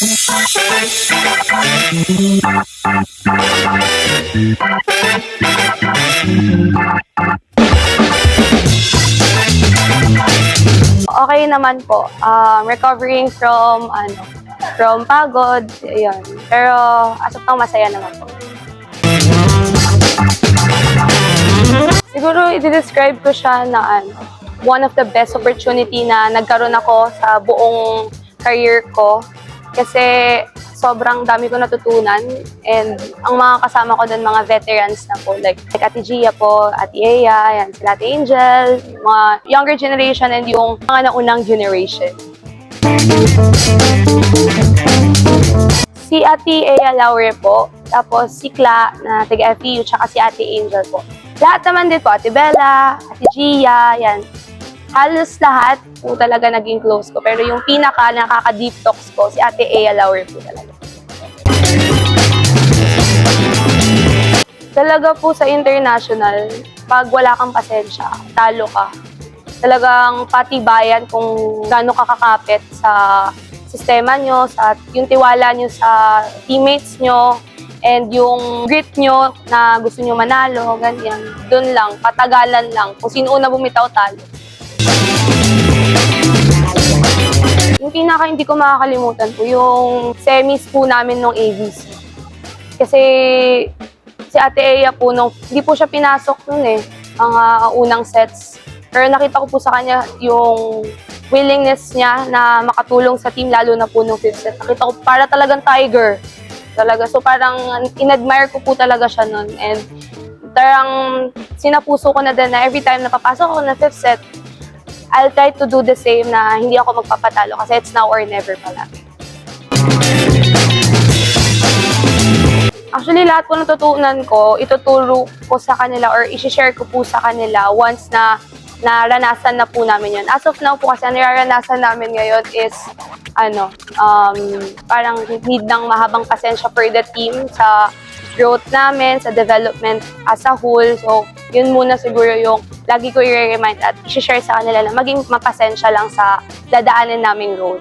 Okay naman po. Recovering from pagod, ayun. Pero as of now, masaya naman po. Siguro i-describe ko siya na one of the best opportunity na nagkaroon ako sa buong career ko. Kasi sobrang dami ko natutunan and ang mga kasama ko doon, mga veterans na po. Like Ate Gia po, Ate Ea, yan, sila Ate Angel, mga younger generation and yung mga naunang generation. Si Ate Ea Laure po, tapos si Kla na taga-FEU, tsaka si Ate Angel po. Lahat naman din po, Ate Bella, Ate Gia, yan. Halos lahat po talaga naging close ko. Pero yung pinaka nakaka-deep talks ko, si Ate Ea Laure po talaga. Talaga po sa international, pag wala kang pasensya, talo ka. Talagang patibayan kung gaano ka kakapit sa sistema nyo, sa yung tiwala nyo sa teammates nyo, and yung grit nyo na gusto nyo manalo, ganyan. Doon lang, patagalan lang. Kung sino una bumitaw, talo. Yung pinaka hindi ko makakalimutan po, yung semis po namin nung AVC. Kasi si Ate Ea po, hindi po siya pinasok nun mga unang sets. Pero nakita ko po sa kanya yung willingness niya na makatulong sa team, lalo na po nung 5th set. Nakita ko para talagang tiger. Talaga. So parang in-admire ko po talaga siya nun. And parang sinapuso ko na din na every time na papasok ako na 5th set, I'll try to do the same na hindi ako magpapatalo kasi it's now or never pala. Actually, lahat po natutunan ko, ituturo ko sa kanila or i-share ko po sa kanila once na naranasan na po namin yun. As of now po kasi, naranasan namin ngayon is parang need ng mahabang pasensya for the team sa growth namin, sa development as a whole. So, yun muna siguro yung lagi ko i-remind at i-share sa kanila na maging mapasensya lang sa dadaanan naming road.